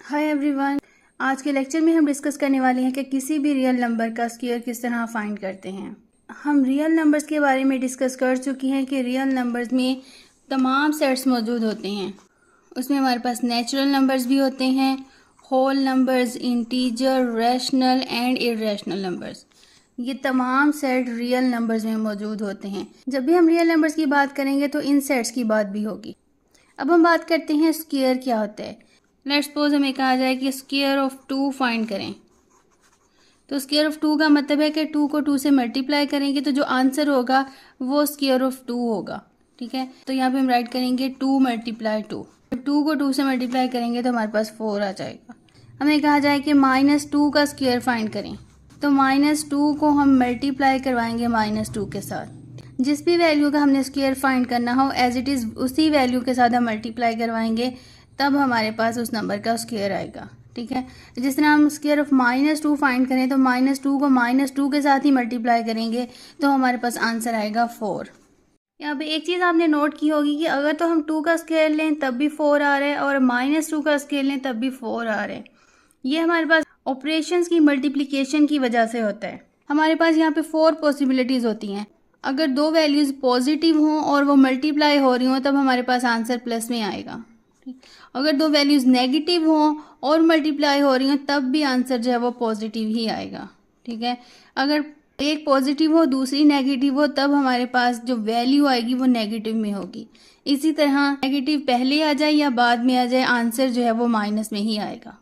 Hi everyone. आज के lecture में हम डिस्कस करने वाले हैं कि किसी भी रियल नंबर का स्क्वायर किस तरह फाइंड करते हैं। हम रियल नंबर्स के बारे में डिस्कस कर चुके हैं कि रियल नंबर्स में तमाम सेट्स मौजूद होते हैं। उसमें हमारे पास नेचुरल नंबर्स भी होते हैं, whole numbers, integer, rational and irrational numbers. ये तमाम सेट रियल नंबर्स में मौजूद होते हैं। जब भी हम रियल नंबर्स की बात करेंगे तो इन सेट्स की बात भी होगी। अब हम बात करते हैं स्क्वायर क्या होता है। लेट्स सपोज हमें कहा जाए कि स्क्वायर ऑफ 2 फाइंड करें, तो स्क्वायर ऑफ 2 का मतलब है कि 2 को 2 से मल्टीप्लाई करेंगे तो जो आंसर होगा वो स्क्वायर ऑफ 2 होगा। ठीक है, तो यहाँ पे हम राइट करेंगे 2 मल्टीप्लाई 2। जब 2 को 2 से मल्टीप्लाई करेंगे तो हमारे पास 4 आ जाएगा। हमें कहा जाए कि -2 का स्क्वायर फाइंड करें, तो -2 को हम मल्टीप्लाई करवाएंगे -2 के साथ। जिस भी वैल्यू का हमने स्क्वायर फाइंड करना हो एज इट इज़ उसी वैल्यू के साथ हम मल्टीप्लाई करवाएंगे, तब हमारे पास उस नंबर का स्क्वायर आएगा। ठीक है, जिस तरह हम स्क्वायर ऑफ -2 फाइंड करें तो -2 को -2 के साथ ही मल्टीप्लाई करेंगे तो हमारे पास आंसर आएगा 4। यहाँ पे एक चीज़ आपने नोट की होगी कि अगर तो हम 2 का स्क्वायर लें तब भी 4 आ रहा है और -2 का स्क्वायर लें तब भी 4 आ रहा है। ये हमारे पास ऑपरेशंस की मल्टीप्लिकेशन की वजह से होता है। हमारे पास यहाँ पे 4 पॉसिबिलिटीज़ होती हैं। अगर दो वैल्यूज़ पॉजिटिव हों और वो मल्टीप्लाई हो रही हों तब हमारे पास आंसर प्लस में आएगा। अगर दो वैल्यूज़ नेगेटिव हों और मल्टीप्लाई हो रही हों तब भी आंसर जो है वो पॉजिटिव ही आएगा। ठीक है, अगर एक पॉजिटिव हो दूसरी नेगेटिव हो तब हमारे पास जो वैल्यू आएगी वो नेगेटिव में होगी। इसी तरह नेगेटिव पहले आ जाए या बाद में आ जाए आंसर जो है वो माइनस में ही आएगा।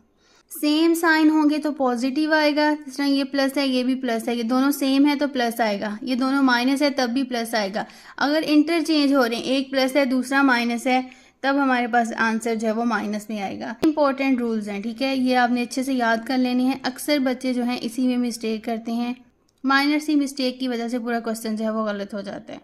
सेम साइन होंगे तो पॉजिटिव आएगा, जिस तरह ये प्लस है ये भी प्लस है, ये दोनों सेम है तो प्लस आएगा, ये दोनों माइनस है तब भी प्लस आएगा। अगर इंटरचेंज हो रहे हैं, एक प्लस है दूसरा माइनस है, तब हमारे पास आंसर जो है वो माइनस में आएगा। इंपॉर्टेंट रूल्स हैं, ठीक है, ये आपने अच्छे से याद कर लेने हैं। अक्सर बच्चे जो हैं इसी में मिस्टेक करते हैं, माइनर सी मिस्टेक की वजह से पूरा क्वेश्चन जो है वो गलत हो जाता है।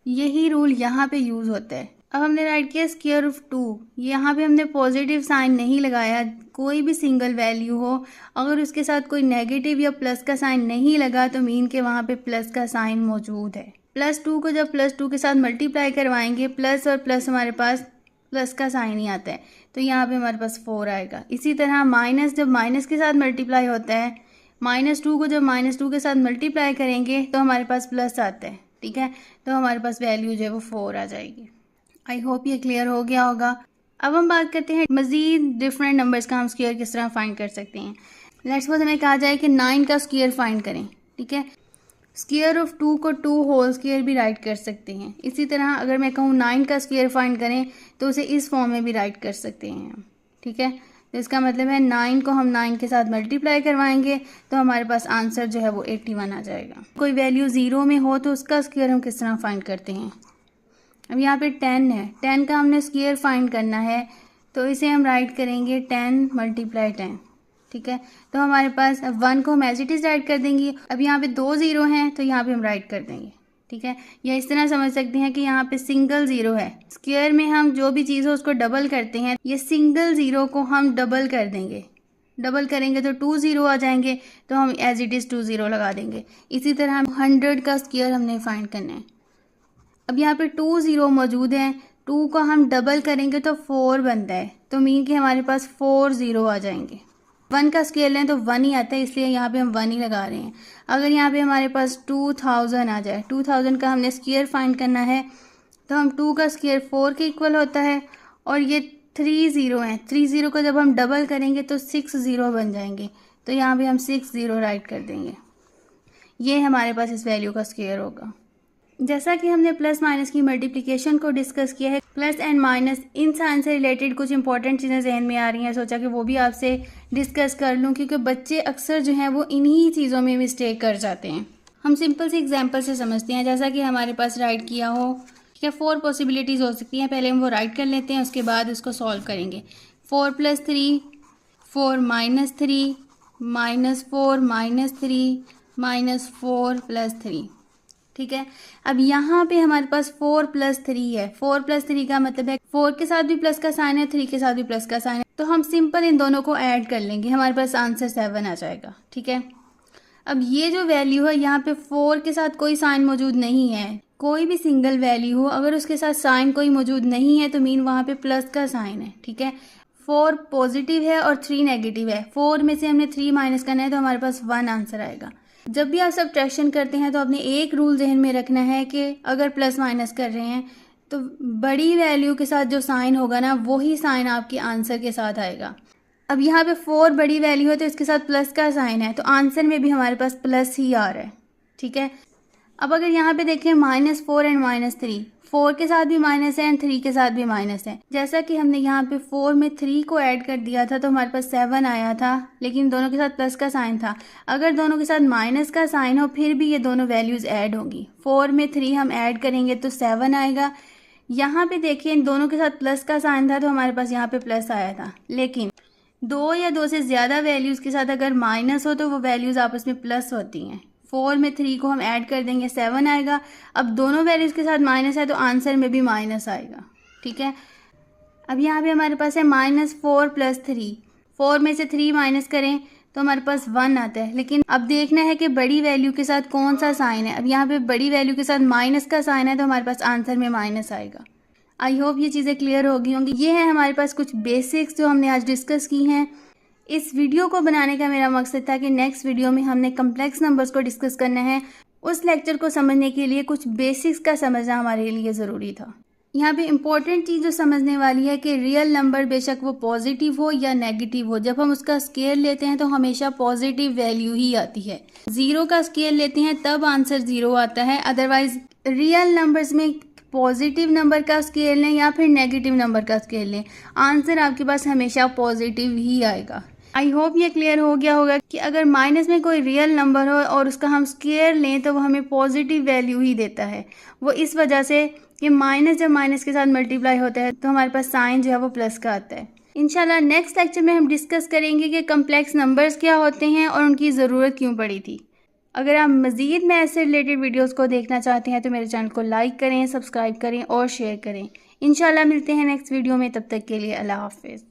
यही रूल यहाँ पे यूज़ होता है। अब हमने राइट किया स्क्वायर ऑफ 2, यहाँ पे हमने पॉजिटिव साइन नहीं लगाया। कोई भी सिंगल वैल्यू हो अगर उसके साथ कोई नेगेटिव या प्लस का साइन नहीं लगा तो मीन के वहाँ पे प्लस का साइन मौजूद है। +2 को जब +2 के साथ मल्टीप्लाई करवाएंगे प्लस और प्लस हमारे पास प्लस का साइन ही आता है, तो यहाँ पे हमारे पास 4 आएगा। इसी तरह माइनस जब माइनस के साथ मल्टीप्लाई होता है, -2 को जब -2 के साथ मल्टीप्लाई करेंगे तो हमारे पास प्लस आता है। ठीक है, तो हमारे पास वैल्यू जो है वो 4 आ जाएगी। आई होप ये क्लियर हो गया होगा। अब हम बात करते हैं मज़ीद डिफरेंट नंबर्स का हम स्क्वायर किस तरह फाइंड कर सकते हैं। लेट्स सपोज हमें कहा जाए कि 9 का स्क्वायर फाइंड करें। ठीक है, स्क्वायर ऑफ 2 को 2 होल स्क्वायर भी राइट कर सकते हैं। इसी तरह अगर मैं कहूँ 9 का स्क्वायर फाइंड करें तो उसे इस फॉर्म में भी राइट कर सकते हैं। ठीक है, तो इसका मतलब है 9 को हम 9 के साथ मल्टीप्लाई करवाएंगे तो हमारे पास आंसर जो है वो 81 आ जाएगा। कोई वैल्यू 0 में हो तो उसका स्क्वायर हम किस तरह फाइंड करते हैं। अब यहाँ पे 10 है, 10 का हमने स्क्वायर फाइंड करना है तो इसे हम राइट करेंगे 10 × 10। ठीक है, तो हमारे पास 1 को हम एज इट इज़ राइट कर देंगे। अब यहाँ पे 2 0 हैं तो यहाँ पे हम राइट कर देंगे। ठीक है, या इस तरह समझ सकते हैं कि यहाँ पे सिंगल 0 है। स्क्वायर में हम जो भी चीज़ हो उसको डबल करते हैं, ये सिंगल 0 को हम डबल कर देंगे। डबल करेंगे तो 2 0 आ जाएंगे, तो हम एज इट इज़ 2 0 लगा देंगे। इसी तरह 100 का स्क्वायर हमने फाइंड करना है। अब यहाँ पे 2 0 मौजूद हैं, 2 को हम डबल करेंगे तो 4 बनता है, तो मीन कि हमारे पास 4 0 आ जाएंगे। 1 का स्केल लें तो 1 ही आता है, इसलिए यहाँ पे हम 1 ही लगा रहे हैं। अगर यहाँ पे हमारे पास 2000 आ जाए, 2000 का हमने स्क्वायर फाइंड करना है तो हम 2 का स्क्वायर 4 के इक्वल होता है और ये 3 0 हैं, 3 0 को जब हम डबल करेंगे तो 6 0 बन जाएंगे, तो यहाँ पे हम 6 0 राइट कर देंगे। ये हमारे पास इस वैल्यू का स्क्वायर होगा। जैसा कि हमने प्लस माइनस की मल्टीप्लिकेशन को डिस्कस किया है, plus and minus in sign से रिलेटेड कुछ इंपॉर्टेंट चीज़ें जहन में आ रही हैं, सोचा कि वो भी आपसे डिस्कस कर लूँ, क्योंकि बच्चे अक्सर जो हैं वो इन्हीं चीज़ों में मिस्टेक कर जाते हैं। हम सिंपल सी एग्जांपल से समझते हैं। जैसा कि हमारे पास राइट किया हो, ठीक है, 4 पॉसिबिलिटीज़ हो सकती हैं। पहले हम वो राइट कर लेते हैं, उसके बाद उसको सॉल्व करेंगे। 4 + 3, 4 - 3, -4 -3 -4 + 3। ठीक है, अब यहाँ पे हमारे पास 4 + 3 है। 4 + 3 का मतलब है 4 के साथ भी प्लस का साइन है, 3 के साथ भी प्लस का साइन है, तो हम सिंपल इन दोनों को ऐड कर लेंगे, हमारे पास आंसर 7 आ जाएगा। ठीक है, अब ये जो वैल्यू है यहाँ पे 4 के साथ कोई साइन मौजूद नहीं है। कोई भी सिंगल वैल्यू हो अगर उसके साथ साइन कोई मौजूद नहीं है तो मीन वहाँ पे प्लस का साइन है। ठीक है, 4 पॉजिटिव है और 3 नेगेटिव है। 4 में से हमने 3 माइनस करना है तो हमारे पास 1 आंसर आएगा। जब भी आप सब्ट्रैक्शन करते हैं तो आपने एक रूल जहन में रखना है कि अगर प्लस माइनस कर रहे हैं तो बड़ी वैल्यू के साथ जो साइन होगा ना वही साइन आपके आंसर के साथ आएगा। अब यहाँ पे 4 बड़ी वैल्यू है तो इसके साथ प्लस का साइन है तो आंसर में भी हमारे पास प्लस ही आ रहा है, ठीक है। अब अगर यहाँ पे देखें -4 एंड -3, 4 के साथ भी माइनस है एंड 3 के साथ भी माइनस है। जैसा कि हमने यहाँ पे 4 में 3 को ऐड कर दिया था तो हमारे पास 7 आया था, लेकिन दोनों के साथ प्लस का साइन था। अगर दोनों के साथ माइनस का साइन हो फिर भी ये दोनों वैल्यूज़ ऐड होंगी। 4 में 3 हम ऐड करेंगे तो 7 आएगा। यहाँ पे देखिए इन दोनों के साथ प्लस का साइन था तो हमारे पास यहाँ पे प्लस आया था, लेकिन 2 या 2 से ज़्यादा वैल्यूज़ के साथ अगर माइनस हो तो वो वैल्यूज़ आपस में प्लस होती हैं। 4 में 3 को हम ऐड कर देंगे 7 आएगा। अब दोनों वैल्यूज़ के साथ माइनस है तो आंसर में भी माइनस आएगा, ठीक है। अब यहाँ पे हमारे पास है -4 + 3, 4 में से 3 माइनस करें तो हमारे पास 1 आता है, लेकिन अब देखना है कि बड़ी वैल्यू के साथ कौन सा साइन है। अब यहाँ पे बड़ी वैल्यू के साथ माइनस का साइन है तो हमारे पास आंसर में माइनस आएगा। आई होप ये चीज़ें क्लियर हो गई होंगी। ये है हमारे पास कुछ बेसिक्स जो हमने आज डिस्कस की हैं। इस वीडियो को बनाने का मेरा मकसद था कि नेक्स्ट वीडियो में हमने कम्प्लेक्स नंबर्स को डिस्कस करना है। उस लेक्चर को समझने के लिए कुछ बेसिक्स का समझना हमारे लिए ज़रूरी था। यहाँ पे इम्पोर्टेंट चीज़ जो समझने वाली है कि रियल नंबर बेशक वो पॉजिटिव हो या नेगेटिव हो, जब हम उसका स्केयर लेते हैं तो हमेशा पॉजिटिव वैल्यू ही आती है। 0 का स्केयर लेते हैं तब आंसर 0 आता है। अदरवाइज रियल नंबर्स में पॉजिटिव नंबर का स्केयर लें या फिर नेगेटिव नंबर का स्केयर लें, आंसर आपके पास हमेशा पॉजिटिव ही आएगा। आई होप ये क्लियर हो गया होगा कि अगर माइनस में कोई रियल नंबर हो और उसका हम स्केयर लें तो वो हमें पॉजिटिव वैल्यू ही देता है। वो इस वजह से कि माइनस जब माइनस के साथ मल्टीप्लाई होता है तो हमारे पास साइन जो है वो प्लस का आता है। इंशाल्लाह नेक्स्ट लेक्चर में हम डिस्कस करेंगे कि कम्प्लेक्स नंबर्स क्या होते हैं और उनकी ज़रूरत क्यों पड़ी थी। अगर आप मज़ीद मैथ्स से रिलेटेड वीडियोस को देखना चाहते हैं तो मेरे चैनल को लाइक करें, सब्सक्राइब करें और शेयर करें। इंशाल्लाह मिलते हैं नेक्स्ट वीडियो में, तब तक के लिए अल्लाह हाफिज़।